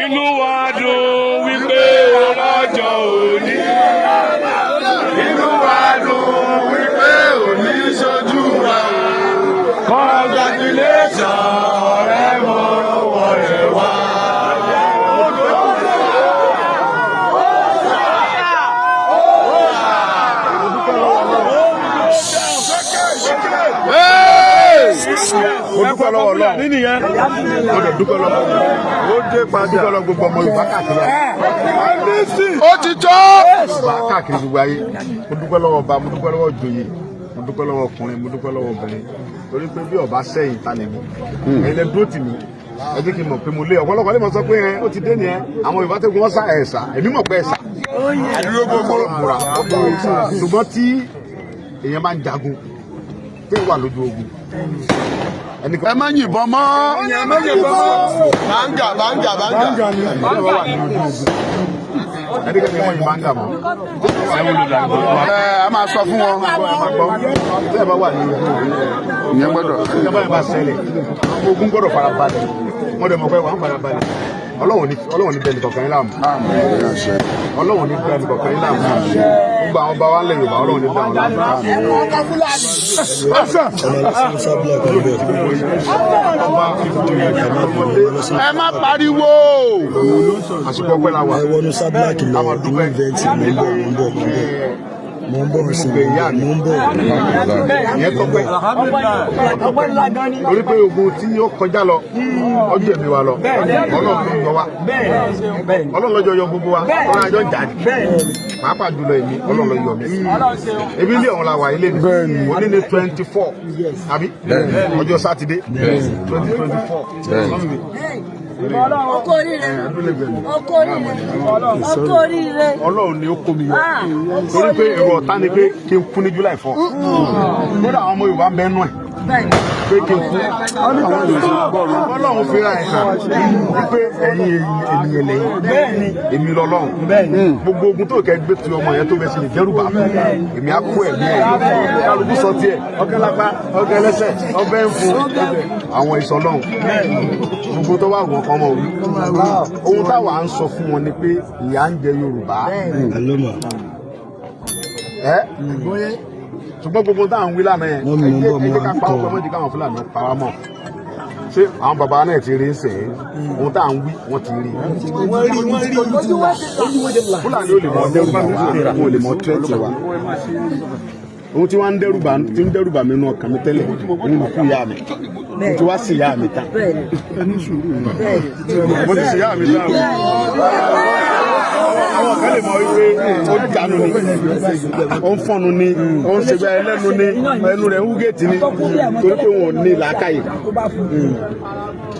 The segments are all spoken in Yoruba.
Inú wa dùn wípé ọlọ́jọ́ òní. Inú wa dùn wípé òní ṣojú wa. Congratulations ọ̀rẹ́ mọ́ wọ̀rẹ́ wá. Mo dúpẹ́ lọ́wọ́ Ọlọ́run nínú yẹn mo dẹ̀ dúpẹ́ lọ́wọ́ ó dé pa dúpẹ́ lọ́wọ́ gbogbo ọmọ Yorùbá káàkiri ó ti tó Yorùbá káàkiri gbogbo ayé mo dúpẹ́ lọ́wọ́ ọba mo dúpẹ́ lọ́wọ́ ìjòyè mo dúpẹ́ lọ́wọ́ ọkùnrin mo dúpẹ́ lọ́wọ́ obìnrin torí pé bí ọba sẹ́yìn ta lè mú ẹ̀yin lẹ dúró tì mí ẹ jẹ́ kí n mọ̀ pé mo lé ọ̀pọ̀lọpọ̀ lè mọ̀ sọ pé ó ti dé nìyẹn àwọn Yorùbá tó gbọ́n sá ẹ̀sà èmi mọ̀ pé ẹ̀sà àdúró gbogbo múra ṣùgbọ́n tí èèyàn bá ń jagun tí ó wà lójú ogun ẹ má yìnbọn mọ́ báńgà ẹnikẹ́ni wọ́n yìí báńgà mọ́ ẹ máa sọ fún wọn tí ẹ bá wà ní ìyẹn gbọ́dọ̀ ìjọba yẹn bá ṣẹlẹ̀ ogun gbọ́dọ̀ farabalẹ̀ wọ́n dẹ̀ mọ̀ pé wọ́n á farabalẹ̀ Ọlọ́run ní bẹ́ẹ̀ nìkọ̀ọ̀kan yín láàmú Ọlọ́run ní bẹ́ẹ̀ nìkọ̀ọ̀kan yín láàmú gbogbo àwọn bá wa lẹ̀ Yorùbá Ọlọ́run ní bẹ́ẹ̀ wọn láàmú. ẹ má pariwo àsìkò ọpẹ́ la wà àwọn dúpẹ́ mo ń bọ̀ sí mo ń bọ̀ ìyẹn tọpẹ́ torí pé ogun tí ó kọjá lọ ọjọ́ ẹ̀mí wa lọ Ọlọ́run ló yọ wa Ọlọ́run lọ́jọ́ yọ gbogbo wa Ọlọ́run àjọ jáde pàápàá jùlọ èmi Ọlọ́run ló yọ mi ebi ilé ọ̀hún la wà ilé mi òní ní 24 àbí ọjọ́ sátidé 2024 ọkọ oríire Ọlọ́run ni ó kó mi yọ torí pé èrò ọ̀tá ni pé kí n kú ní July 4 kódà àwọn ọmọ Yorùbá ń bẹ nú ẹ̀ pé kí n kú Ọlọ́run fira ẹ̀ hàn wípé ẹ̀yin ènìyàn lẹ́yìn èmi lọ́lọ́run gbogbo ogun tó kẹ́ gbé tu ọmọ yẹn tó bẹ́ sí lè dẹ́rùbà èmi á kó ẹ̀mí ẹ̀ kálukú sọ tiẹ̀ ọ̀kẹ́ lápá ọ̀kẹ́ ẹlẹ́sẹ̀ ọ̀bẹ́ ń fún àwọn ìsọlọ́run gbogbo tó wà wọ́n kan mọ̀ wí ohun táwa ń sọ fún wọn ni pé ìyà ń jẹ Yorùbá ṣùgbọ́n gbogbo táwọn wí lánàá yẹn ẹgbẹ́ ká pa ọgbọ́n mọ́jì káwọn Fúlàní pa wá mọ́ ṣé àwọn bàbá náà ti rí ń sìn ohun táwọn wí wọ́n ti rí Fúlàní ò lè mọ dẹ́rùbà wá wọn ò lè mọ tẹ́tì wá ohun tí wọ́n ń dẹ́rùbà mi nù ọkàn mi tẹ́lẹ̀ òun ló kú ìyá mi mo ti wá sí ìyá mi tán mo ti sí ìyá mi tán àwọn kan lè mọ wípé ó jánu ni ó ń fọ́nu ni ó ń ṣègbè ẹlẹ́nu ni ẹnu rẹ̀ ń wúgẹ́ẹ̀tì ni torí pé wọn ò ní làákàyè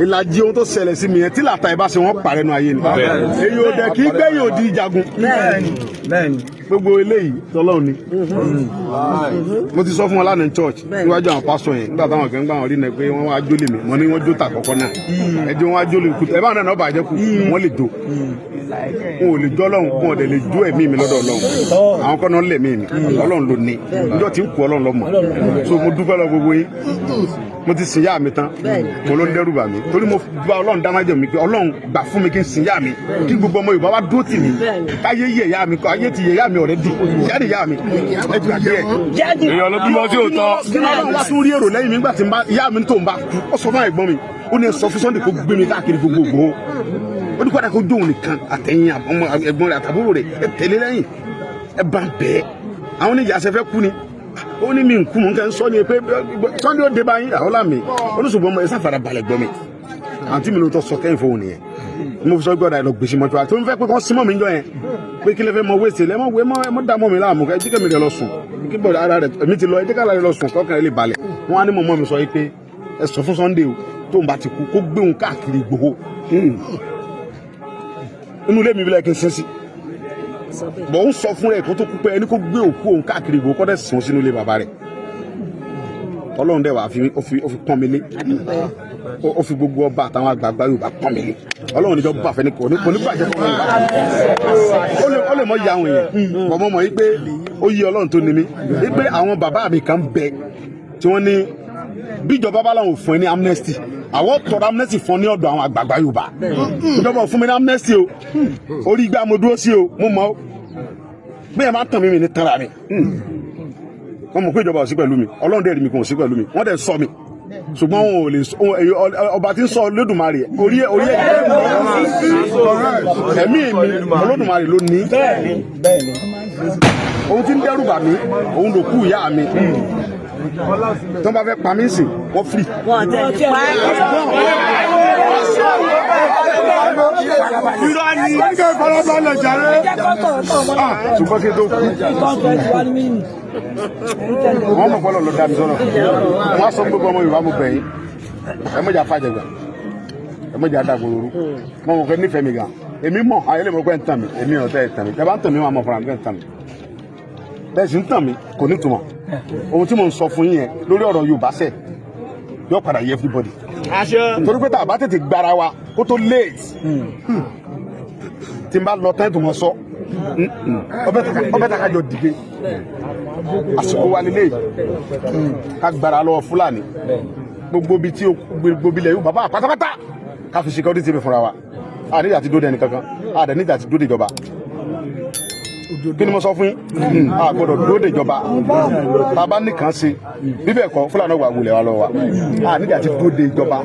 ìlàjì ohun tó ṣẹlẹ̀ sí mi yẹn tí làtà ìbá ṣe wọ́n parẹ́ nu ayé ni èyí ò dẹ̀ kí gbẹ̀yìn òdi ìjagun gbogbo eléyìí tọ́lọ́run ni mo ti sọ fún wọn lánàá ní church níwájú àwọn pásọ yẹn nígbà táwọn kan gbà wọn rí náà pé wọ́n wá jólè mi mo ní wọ́n jó tà kọ́kọ́ náà ẹjọ́ wọn wá jólè kú ẹ bá wọn náà bàjẹ́ kú wọ́n lè jó wọn ò lè jọ́ Ọlọ́run wọn ò dẹ̀ lè jó ẹ̀mí mi lọ́dọ̀ Ọlọ́run àwọn kan náà lẹ̀ mí mi Ọlọ́run ló ní níjọ́ tí ń kú Ọlọ́run lọ́mọ so mo dúpẹ́ lọ gbogbo yín mo ti sìn yá mi tán mo ló ń dẹ́rù bà mí torí mo gba Ọlọ́run dáná jẹ́ mi pé Ọlọ́run gbà fún mi kí n sìn yá mi kí gbogbo ọmọ Yorùbá wá dúró tì mí káyé yẹ yá mi kọ́ ayé ti yẹ yá mi ọ̀rẹ́ dì jáde yá mi ẹ ti gbàgbé ẹ. èèyàn ló bímọ tí ò tọ́. kí Ọlọ́run wá tún rí èrò lẹ́yìn mi nígbà tí yá mi tó ń bá kú ó sọ fún ẹ̀gbọ́n mi ó ní sọ fún Sunday kó gbé mi káàkiri gbogbo Ìgbòho ó ní padà kó dóun nìkan àtẹ̀yìn ẹ̀gbọ́n rẹ̀ àtàbúrò rẹ̀ ẹ tẹ̀lé lẹ́yìn ẹ bá ń bẹ́ẹ̀ àwọn oníjà àṣẹfẹ́ kú ni ó ní mi ń kú mọ̀ nǹkan sọ ni pé Sunday ó dé báyìí àwọn làmì oníṣùgbọ́n ẹ sáfàrà balẹ̀ gbọ́ mi àǹtí mi ló tọ́ sọ kẹ́yìn fóun nìyẹn mo fi sọ gbọ́dọ̀ ẹ lọ gbèsè mọ́tò àti tó ń fẹ́ pé kọ́ símọ́ mi jọ yẹn pé kí lè fẹ́ mọ wéṣẹ̀ lẹ́mọ̀ wé mọ́ dá mọ́ mi láàmú ẹ jí kẹ́mi rẹ̀ lọ sùn kí bọ̀ ara rẹ̀ èmi ti lọ ẹ jẹ́ ká lára rẹ̀ lọ sùn kọ́kàn rẹ̀ lè balẹ̀ wọ́n á ní mọ̀mọ́ mi sọ yìí pé ẹ sọ fún Sunday o tó ń bá ti kú kó gbé òun káàkiri Ìgbòho inú ilé mi bí lẹ́ẹ̀kí ń sin sí bọ̀ ń sọ fún rẹ̀ kó tó kú pé ẹni kó gbé òkú òun káàkiri Ìgbòho kọ́ dẹ̀ sùn sínú ilé bàbá rẹ̀ Ọlọ́run dẹ̀ wà ó fi pọ́n mi lé ó fi gbogbo ọba àtàwọn àgbààgbà Yorùbá pọ́n mi lé Ọlọ́run níjọ́ bá fẹ́ ní kò ní bàjẹ́ fún mi ó lè mọ ìyá àwọn èèyàn ọmọ mọ̀ yí pé ó yí Ọlọ́run tó ní mi yí pé àwọn bàbá mi kan bẹ tí wọ́n ní bí ìjọba bá láwọn fún ẹ ní amnesty àwọn tọrọ amnesty fún ní ọ̀dọ̀ àwọn àgbààgbà Yorùbá ìjọba fún mi ní amnesty o orí igbá mo dúró sí o mo mọ̀ bí ẹ máa tàn mí ní tanra mi wọ́n mọ̀ pé ìjọba ò sí pẹ̀lú mi Ọlọ́run dẹ̀ rí mi kò sí pẹ̀lú mi wọ́n dẹ̀ sọ mi ṣùgbọ́n wọn ò lè ọba tí ń sọ Olódùmarè orí ẹ̀mí mi Olódùmarè ló ní ohun tí ń dẹ́rù bà mí òun ló kú ìyá mi tó bá fẹ́ pa mí sìn wọ́n free. ṣùgbọ́n kí n tó kú wọ́n mọ̀ pọ́lọ̀ ló dá mi sọ́nà wọ́n á sọ gbogbo ọmọ Yorùbá mo bẹ̀yìn ẹ mọ̀jà fàjẹ̀gbà ẹ mọ̀jà dàgbòrò mọ̀ mọ̀ pé nífẹ̀ẹ́ mi gan èmi mọ̀ ayẹlẹ́ mọ̀ pé ń tàn mí èmi ò tẹ́ ẹ̀ tàn mí ẹ bá ń tàn mí wọn mọ̀ fúnra mi pé ń tàn mí bẹ́ẹ̀ sì ń tàn mí kò ní túmọ̀ ohun tí mo ń sọ fún yín yẹn lórí ọ̀rọ̀ Yorùbá sẹ̀ yóò padà yẹ everybody torí pé tá a bá tètè gbára wa kó tó late tí n bá lọ tẹ́tù mọ́ sọ ọbẹ̀ tá a kájọ dìde àsìkò wa lélẹ̀ ká gbára lọ́wọ́ Fúlàní gbogbo bi tí gbogbo ilẹ̀ Yorùbá bá pátápátá ká fi security tv fúnra wa àdéhìí àti dóde ẹnìkankan àdéhìí àti dóde ìjọba kí ni mo sọ fún yín a gbọ́dọ̀ dóde ìjọba tá a bá nìkan ṣe bíbẹ̀ kọ́ Fúlàní wà wulẹ̀ wa lọ́wọ́ wa àdéhìí àti dóde ìjọba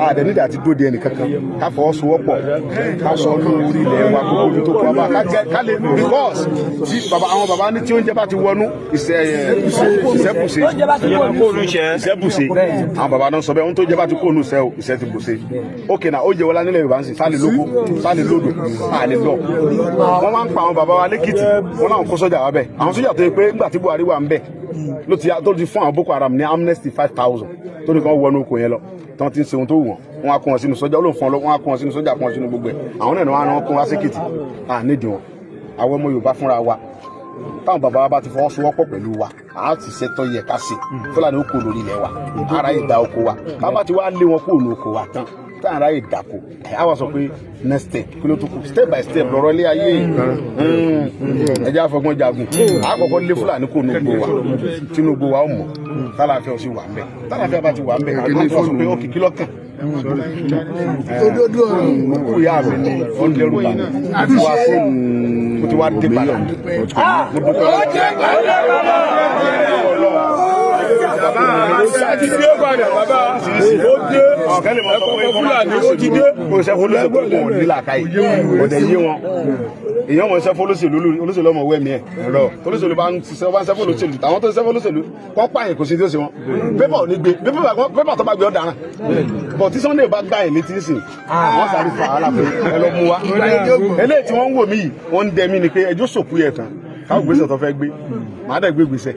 àdéhìí àti dóde ẹnìkankan ká fọwọ́sowọ́pọ̀ ká sọ lórí ilẹ̀ wa gbogbo ibi tó kọ́ wa ká lè because tí àwọn baba ní tí oúnjẹ bá ti wọnú ìṣẹ́bùṣe àwọn baba náà sọ bẹ́ẹ̀ ohun tó jẹ́ bá ti kó nù ìṣẹ́ ti bùṣe ókè náà ó jẹ́ wọlá nílẹ̀ Yorùbá ń sìn sálẹ̀ lóko sálẹ̀ lódò àlè lọ wọ́n máa ń pa àwọn baba wa lẹ́kìtì wọ́n láwọn kó sọ́jà wa bẹ̀ àwọn sọ́jà tó yẹ pé nígbà tí Buhari wà ń bẹ̀ tó ti fún àwọn Boko Haram ní amnesty 5,000 tó ní kàn wọnú oko yẹn lọ tí wọ́n ti ń ṣe ohun tó wù wọ́n á kó wọn sínú sọ́jà olóòfin wọn á kó wọn sínú sọ́jà kó wọn sínú gbogbo ẹ̀ àwọn náà ni wọ́n á kó wọn sékìtì nídìí wọn àwọn ọmọ Yorùbá fúnra wa táwọn bàbá wa bá ti fọwọ́sowọ́pọ̀ pẹ̀lú wa a ti ṣètò yẹ ká ṣe Fúlàní ó kó lórí ilẹ̀ wa ara ìdá oko wa bàbá ti wá lé wọn kó ònú oko wa tán táwọn ará ìdàkọ a wá sọ pé next step kí ló tó kù step by step lọ́rọ̀ ilé ayé ẹjẹ́ àfọgbọ́n jagun àkọ́kọ́ lé Fúlàní kó ònú oko wa Tinubu wa ó mọ̀ tálàfẹ́ ọ̀sìn wà ń bẹ̀ tálàfẹ́ bá ti wà ń bẹ̀ àwọn sọ pé ó kìkì lọ́kàn kú ìyá mi ní ọ̀dẹ́rù bá mi wá fún mo ti wá dé padà mo dúpẹ́ Àti tí ó padà bàbá ó dé ẹ̀kọ́ Fúlàní ó ti dé. Kò sẹ́ fọlọ́sẹ̀ kò ní làákàyè ọ̀dẹ̀ yé wọn. Èèyàn mọ̀ sẹ́ fọlọ́sẹ̀lú ọmọ wẹ̀mí ẹ̀ rọ̀ fọlọ́sẹ̀lú bá ń sẹ́ fọlọ́sẹ̀lú àwọn tó ń sẹ́ fọlọ́sẹ̀lú kọ́ pààyàn kò sí tí ó ṣe wọn. Pépà ò ní gbé pépà tó bá gbé ọ̀daràn. Bọ̀ tí Sunday bá gbá ẹ̀ létí sìn wọ́n sáré fa ara pé ẹ lọ mú wa. Eléyìí tí wọ́n ń wò mí yìí wọ́n ń dẹ mí ni pé ẹjọ́ sòkú yẹ kan káwọn gbèsè tó fẹ́ gbé màá dẹ̀ gbé gbèsè.